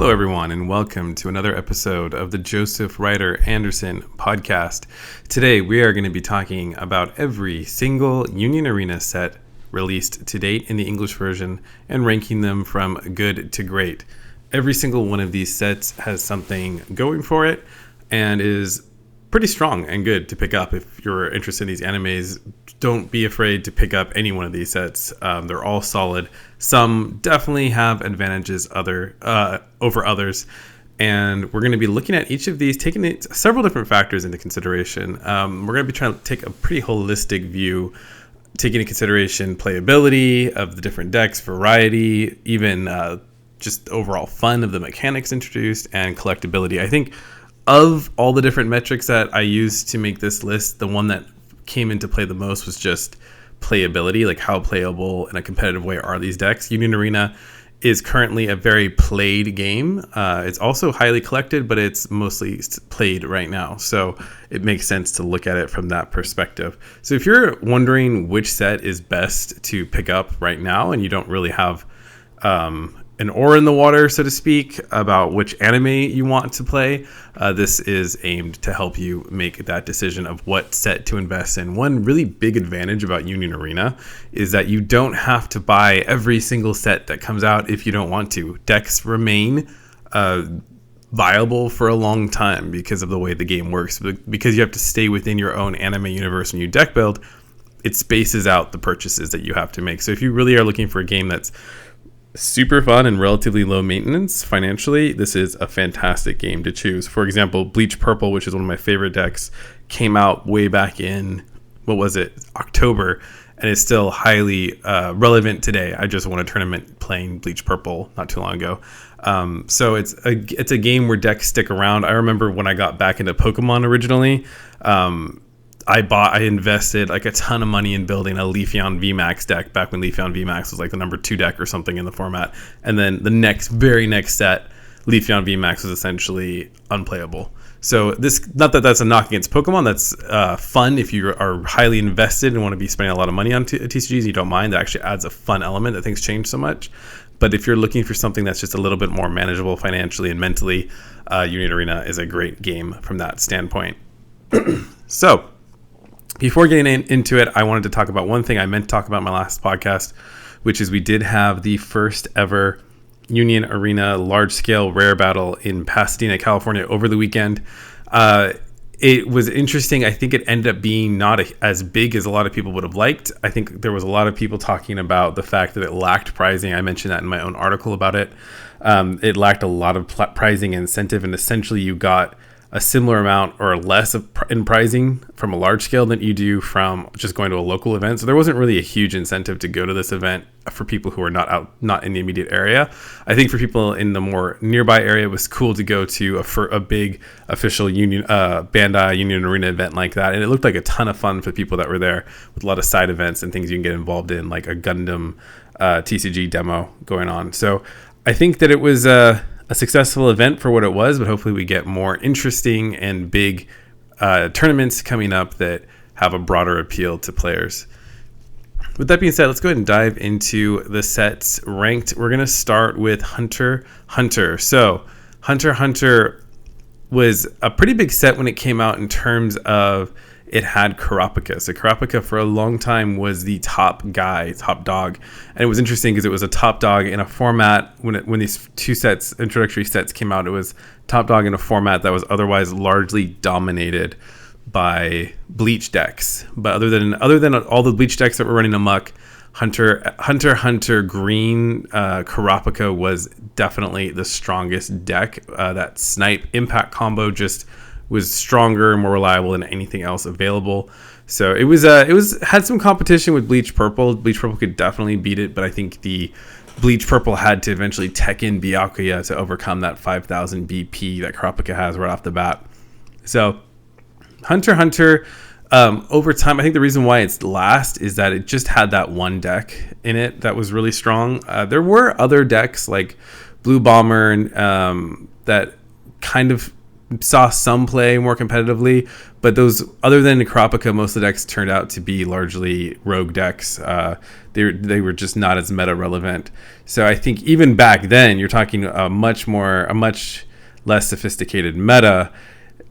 Hello, everyone, and welcome to another episode of the Joseph Ryder Anderson podcast. Today, we are going to be talking about every single Union Arena set released to date in the English version and ranking them from good to great. Every single one of these sets has something going for it and is pretty strong and good to pick up. If you're interested in these animes, don't be afraid to pick up any one of these sets. They're all solid. Some definitely have advantages over others, and we're going to be looking at each of these, taking several different factors into consideration. We're going to be trying to take a pretty holistic view, taking into consideration playability of the different decks, variety, even just overall fun of the mechanics introduced, and collectibility. I think of all the different metrics that I used to make this list, the one that came into play the most was just playability, like how playable in a competitive way are these decks. Union Arena is currently a very played game. It's also highly collected, but it's mostly played right now. So it makes sense to look at it from that perspective. So if you're wondering which set is best to pick up right now and you don't really have an oar in the water, so to speak, about which anime you want to play, this is aimed to help you make that decision of what set to invest in. One really big advantage about Union Arena is that you don't have to buy every single set that comes out if you don't want to. Decks remain viable for a long time because of the way the game works. Because you have to stay within your own anime universe when you deck build, it spaces out the purchases that you have to make. So if you really are looking for a game that's super fun and relatively low maintenance financially, this is a fantastic game to choose. For example, Bleach Purple, which is one of my favorite decks, came out way back in, October, and is still highly relevant today. I just won a tournament playing Bleach Purple not too long ago. So it's a game where decks stick around. I remember when I got back into Pokemon originally, I invested like a ton of money in building a Leafeon VMAX deck back when Leafeon VMAX was like the number 2 deck or something in the format. And then the very next set, Leafeon VMAX was essentially unplayable. So not that that's a knock against Pokemon. That's fun if you are highly invested and want to be spending a lot of money on TCGs. You don't mind. That actually adds a fun element that things change so much. But if you're looking for something that's just a little bit more manageable financially and mentally, Union Arena is a great game from that standpoint. So before getting into it, I wanted to talk about one thing I meant to talk about in my last podcast, which is we did have the first ever Union Arena large-scale rare battle in Pasadena, California over the weekend. It was interesting. I think it ended up being not as big as a lot of people would have liked. I think there was a lot of people talking about the fact that it lacked pricing. I mentioned that in my own article about it. It lacked a lot of pricing incentive, and essentially you got a similar amount or less in pricing from a large scale than you do from just going to a local event. So there wasn't really a huge incentive to go to this event for people who are not in the immediate area. I think for people in the more nearby area, it was cool to go to a big official Bandai Union Arena event like that. And it looked like a ton of fun for people that were there, with a lot of side events and things you can get involved in, like a Gundam TCG demo going on. So I think that it was a successful event for what it was, but hopefully we get more interesting and big tournaments coming up that have a broader appeal to players. With that being said, let's go ahead and dive into the sets ranked. We're going to start with Hunter Hunter. So Hunter Hunter was a pretty big set when it came out in terms of it had Kurapika. So Kurapika for a long time was the top dog. And it was interesting because it was a top dog in a format when these introductory sets came out, it was top dog in a format that was otherwise largely dominated by Bleach decks. But other than all the Bleach decks that were running amok, Hunter Green Kurapika was definitely the strongest deck. That snipe impact combo just was stronger and more reliable than anything else available. So it had some competition with Bleach Purple. Bleach Purple could definitely beat it, but I think the Bleach Purple had to eventually tech in Byakuya to overcome that 5,000 BP that Kurapika has right off the bat. So Hunter Hunter, over time, I think the reason why it's last is that it just had that one deck in it that was really strong. There were other decks like Blue Bomber and that kind of saw some play more competitively, but those, other than Kurapika, most of the decks turned out to be largely rogue decks. They they were just not as meta relevant. So I think even back then, you're talking a much less sophisticated meta,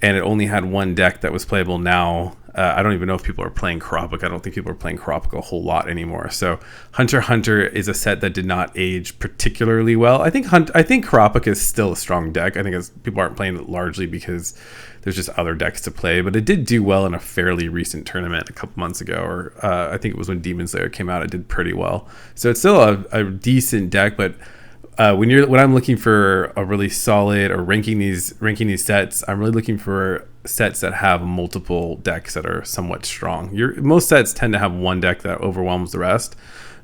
and it only had one deck that was playable. Now I don't even know if people are playing Karopik. I don't think people are playing Karopik a whole lot anymore. So Hunter x Hunter is a set that did not age particularly well. I think Karopik is still a strong deck. I think people aren't playing it largely because there's just other decks to play, but it did do well in a fairly recent tournament a couple months ago, or I think it was when Demon Slayer came out. It did pretty well. So it's still a decent deck, but when I'm looking for a really solid, or ranking these sets, I'm really looking for sets that have multiple decks that are somewhat strong. Most sets tend to have one deck that overwhelms the rest,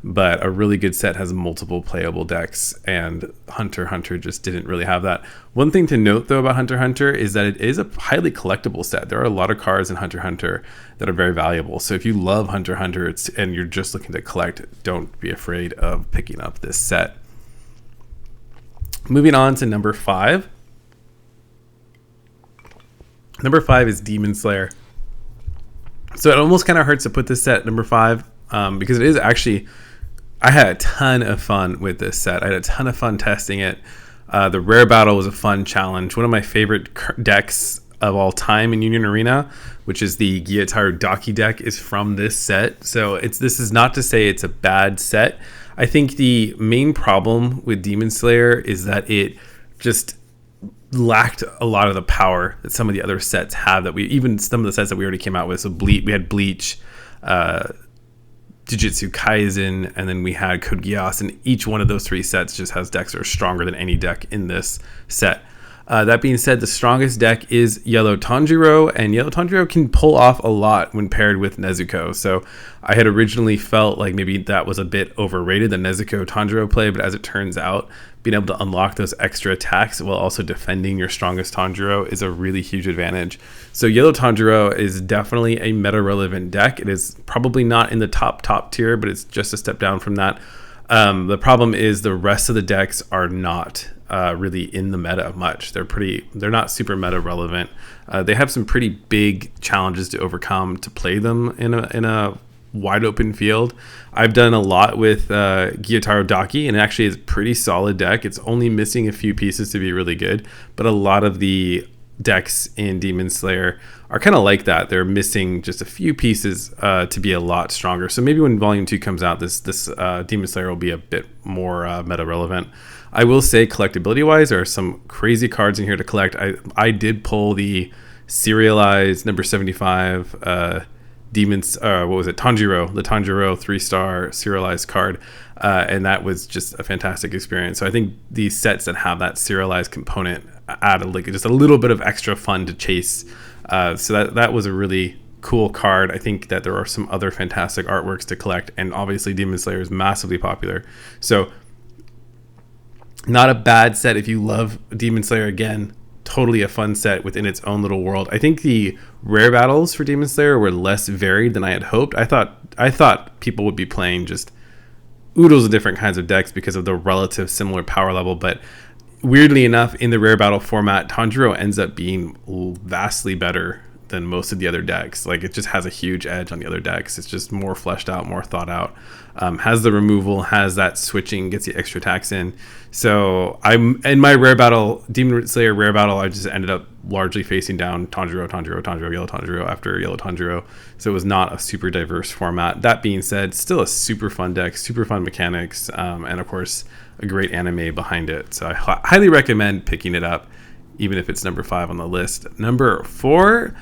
but a really good set has multiple playable decks, and Hunter x Hunter just didn't really have that. One thing to note though about Hunter x Hunter is that it is a highly collectible set. There are a lot of cards in Hunter x Hunter that are very valuable. So if you love Hunter x Hunter and you're just looking to collect, don't be afraid of picking up this set. Moving on to number 5. Number 5 is Demon Slayer. So it almost kind of hurts to put this set number 5 because it is actually, I had a ton of fun with this set. I had a ton of fun testing it. The rare battle was a fun challenge. One of my favorite decks of all time in Union Arena, which is the Gyataro Daki deck, is from this set. So this is not to say it's a bad set. I think the main problem with Demon Slayer is that it just lacked a lot of the power that some of the other sets have, even some of the sets that we already came out with. So we had Bleach, Jujutsu Kaisen, and then we had Code Geass, and each one of those 3 sets just has decks that are stronger than any deck in this set. That being said, the strongest deck is Yellow Tanjiro, and Yellow Tanjiro can pull off a lot when paired with Nezuko. So I had originally felt like maybe that was a bit overrated, the Nezuko Tanjiro play, but as it turns out, being able to unlock those extra attacks while also defending your strongest Tanjiro is a really huge advantage. So Yellow Tanjiro is definitely a meta-relevant deck. It is probably not in the top tier, but it's just a step down from that. The problem is the rest of the decks are not really in the meta much. They're not super meta relevant. They have some pretty big challenges to overcome to play them in a wide open field. I've done a lot with Gyataro Daki, and it actually is a pretty solid deck. It's only missing a few pieces to be really good, but a lot of the decks in Demon Slayer are kind of like that. They're missing just a few pieces to be a lot stronger. So maybe when Volume 2 comes out, this Demon Slayer will be a bit more meta relevant. I will say, collectability wise, there are some crazy cards in here to collect. I did pull the serialized number 75 Tanjiro, the Tanjiro 3-star serialized card, and that was just a fantastic experience. So I think these sets that have that serialized component add just a little bit of extra fun to chase. So that was a really cool card. I think that there are some other fantastic artworks to collect, and obviously Demon Slayer is massively popular. So not a bad set if you love Demon Slayer. Again, totally a fun set within its own little world. I think the rare battles for Demon Slayer were less varied than I had hoped. I thought people would be playing just oodles of different kinds of decks because of the relative similar power level, but weirdly enough, in the rare battle format, Tanjiro ends up being vastly better than most of the other decks. Like, it just has a huge edge on the other decks. It's just more fleshed out, more thought out. Has the removal, has that switching, gets the extra attacks in. So I'm in my rare battle, Demon Slayer rare battle, I just ended up largely facing down Tanjiro, Yellow Tanjiro after Yellow Tanjiro. So it was not a super diverse format. That being said, still a super fun deck, super fun mechanics, and of course a great anime behind it. So I highly recommend picking it up, even if it's number 5 on the list. Number 4,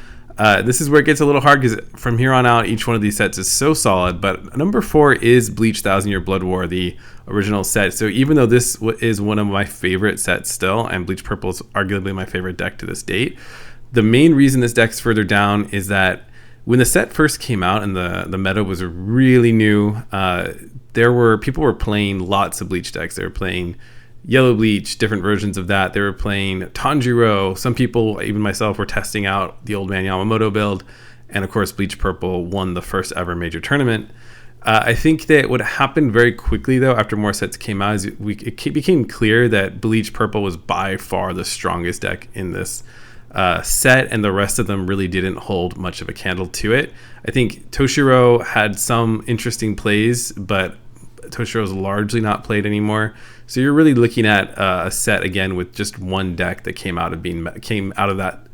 this is where it gets a little hard because from here on out, each one of these sets is so solid. But number 4 is Bleach 1000 Year Blood War, the original set. So even though this is one of my favorite sets still, and Bleach Purple is arguably my favorite deck to this date, the main reason this deck's further down is that when the set first came out and the meta was really new, people were playing lots of Bleach decks. They were playing Yellow Bleach, different versions of that. They were playing Tanjiro. Some people, even myself, were testing out the Old Man Yamamoto build. And of course, Bleach Purple won the first ever major tournament. I think that what happened very quickly, though, after more sets came out, is it became clear that Bleach Purple was by far the strongest deck in this set, and the rest of them really didn't hold much of a candle to it. I think Toshiro had some interesting plays, but Toshiro's largely not played anymore. So you're really looking at a set again with just one deck that came out of that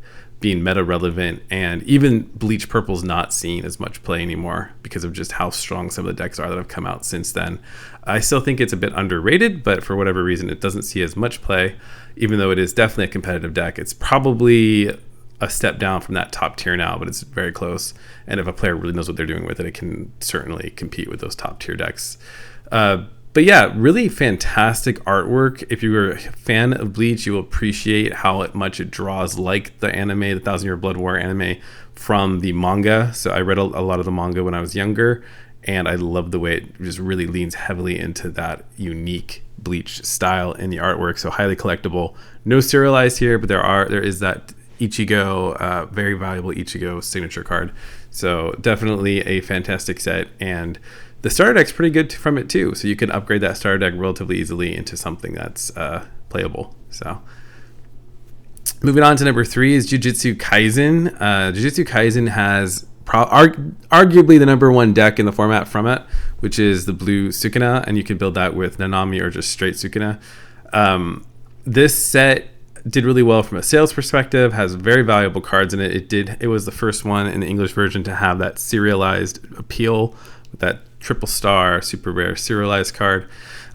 being meta relevant, and even Bleach Purple's not seeing as much play anymore because of just how strong some of the decks are that have come out since then. I still think it's a bit underrated, but for whatever reason it doesn't see as much play, even though it is definitely a competitive deck. It's probably a step down from that top tier now, but it's very close, and if a player really knows what they're doing with it, it can certainly compete with those top tier decks. But yeah, really fantastic artwork. If you're a fan of Bleach, you will appreciate how much it draws like the anime, the Thousand Year Blood War anime from the manga. So I read a lot of the manga when I was younger, and I love the way it just really leans heavily into that unique Bleach style in the artwork. So highly collectible. No serialized here, but there is that Ichigo, very valuable Ichigo signature card. So definitely a fantastic set, and the starter deck's pretty good from it too. So you can upgrade that starter deck relatively easily into something that's playable. So moving on to number 3 is Jujutsu Kaisen. Jujutsu Kaisen has arguably the number 1 deck in the format from it, which is the blue Sukuna, and you can build that with Nanami or just straight Sukuna. This set did really well from a sales perspective, has very valuable cards in it. It was the first one in the English version to have that serialized appeal with that triple star super rare serialized card.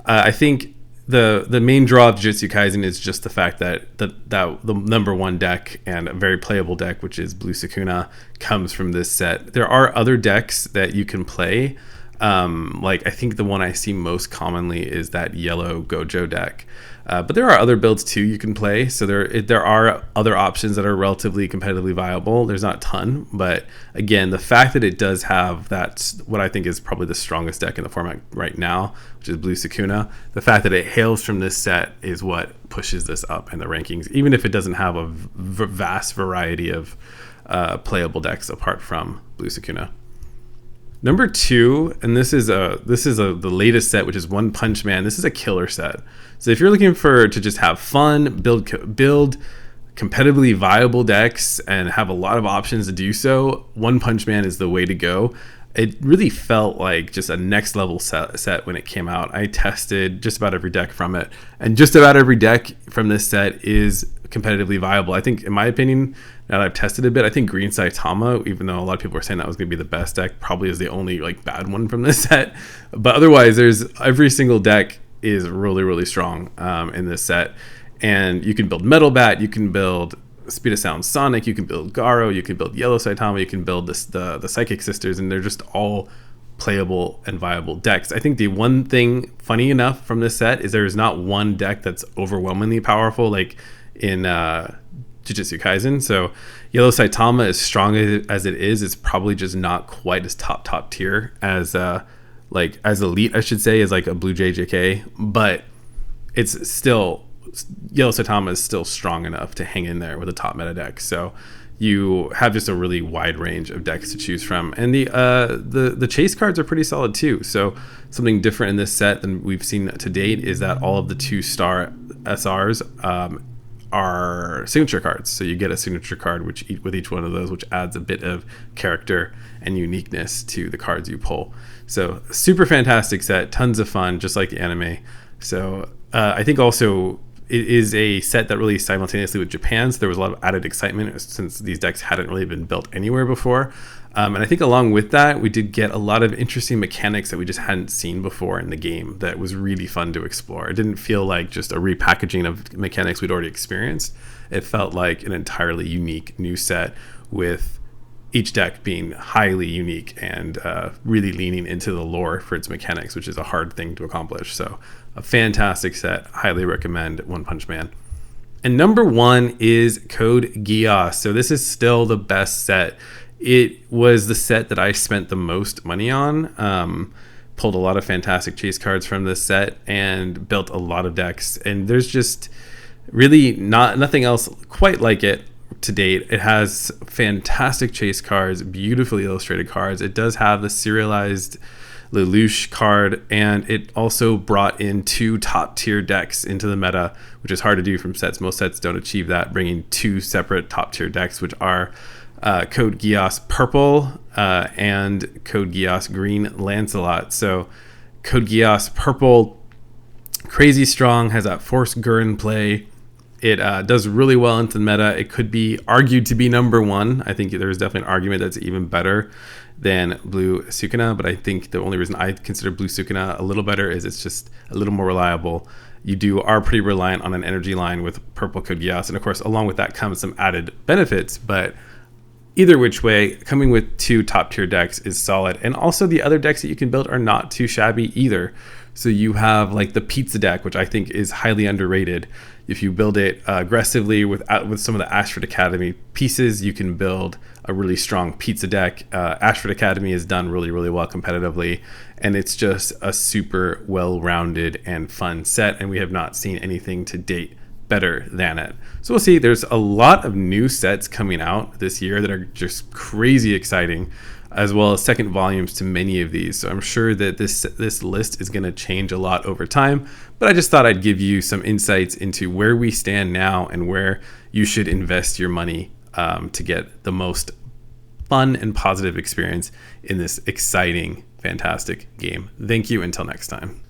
I think the main draw of Jujutsu Kaisen is just the fact that the number 1 deck and a very playable deck, which is blue Sukuna, comes from this set. There are other decks that you can play. Like I think the one I see most commonly is that yellow Gojo deck. But there are other builds too you can play. So there are other options that are relatively competitively viable. There's not a ton, but again, the fact that it does have that's what I think is probably the strongest deck in the format right now, which is blue Sukuna. The fact that it hails from this set is what pushes this up in the rankings, even if it doesn't have a vast variety of playable decks apart from blue Sukuna. Number 2, and this is the latest set, which is One Punch Man. This is a killer set. So if you're looking to just have fun, build competitively viable decks, and have a lot of options to do so, One Punch Man is the way to go. It really felt like just a next level set when it came out. I tested just about every deck from it, and just about every deck from this set is competitively viable. I think, in my opinion, now that I've tested a bit, I think Green Saitama, even though a lot of people are saying that was going to be the best deck, probably is the only bad one from this set. But otherwise, every single deck is really, really strong in this set. And you can build Metal Bat, you can build Speed of Sound Sonic, you can build Garo, you can build Yellow Saitama, you can build the Psychic Sisters, and they're just all playable and viable decks. I think the one thing funny enough from this set is there is not one deck that's overwhelmingly powerful like in Jujutsu Kaisen. So Yellow Saitama, as strong as it is, it's probably just not quite as top tier as as elite, I should say, as like a blue JJK, but it's still, Yellow Saitama is still strong enough to hang in there with a top meta deck. So you have just a really wide range of decks to choose from, and the chase cards are pretty solid too. So something different in this set than we've seen to date is that all of the 2-star SRs are signature cards. So you get a signature card with each one of those, which adds a bit of character and uniqueness to the cards you pull. So super fantastic set, tons of fun, just like the anime. So I think also it is a set that really simultaneously with Japan, so there was a lot of added excitement since these decks hadn't really been built anywhere before. And I think along with that, we did get a lot of interesting mechanics that we just hadn't seen before in the game that was really fun to explore. It didn't feel like just a repackaging of mechanics we'd already experienced. It felt like an entirely unique new set with each deck being highly unique and really leaning into the lore for its mechanics, which is a hard thing to accomplish. So a fantastic set. Highly recommend One Punch Man. And number 1 is Code Geass. So this is still the best set. It was the set that I spent the most money on. Pulled a lot of fantastic chase cards from this set and built a lot of decks. And there's just really nothing else quite like it to date. It has fantastic chase cards, beautifully illustrated cards. It does have the serialized Lelouch card, and it also brought in 2 top tier decks into the meta, which is hard to do from sets. Most sets don't achieve that, bringing 2 separate top tier decks, which are Code Geass Purple and Code Geass Green Lancelot. So Code Geass purple, crazy strong, has that Force Gurren play. It does really well into the meta. It could be argued to be number one. I think there's definitely an argument that's even better than Blue Sukuna, but I think the only reason I consider Blue Sukuna a little better is it's just a little more reliable. You are pretty reliant on an energy line with purple Code Geass, and of course, along with that comes some added benefits, but either which way, coming with 2 top tier decks is solid. And also the other decks that you can build are not too shabby either. So you have like the pizza deck, which I think is highly underrated. If you build it aggressively with some of the Ashford Academy pieces, you can build a really strong pizza deck. Ashford Academy is done really, really well competitively, and it's just a super well-rounded and fun set, and we have not seen anything to date better than it. So we'll see. There's a lot of new sets coming out this year that are just crazy exciting, as well as second volumes to many of these. So I'm sure that this list is going to change a lot over time, but I just thought I'd give you some insights into where we stand now and where you should invest your money to get the most fun and positive experience in this exciting, fantastic game. Thank you. Until next time.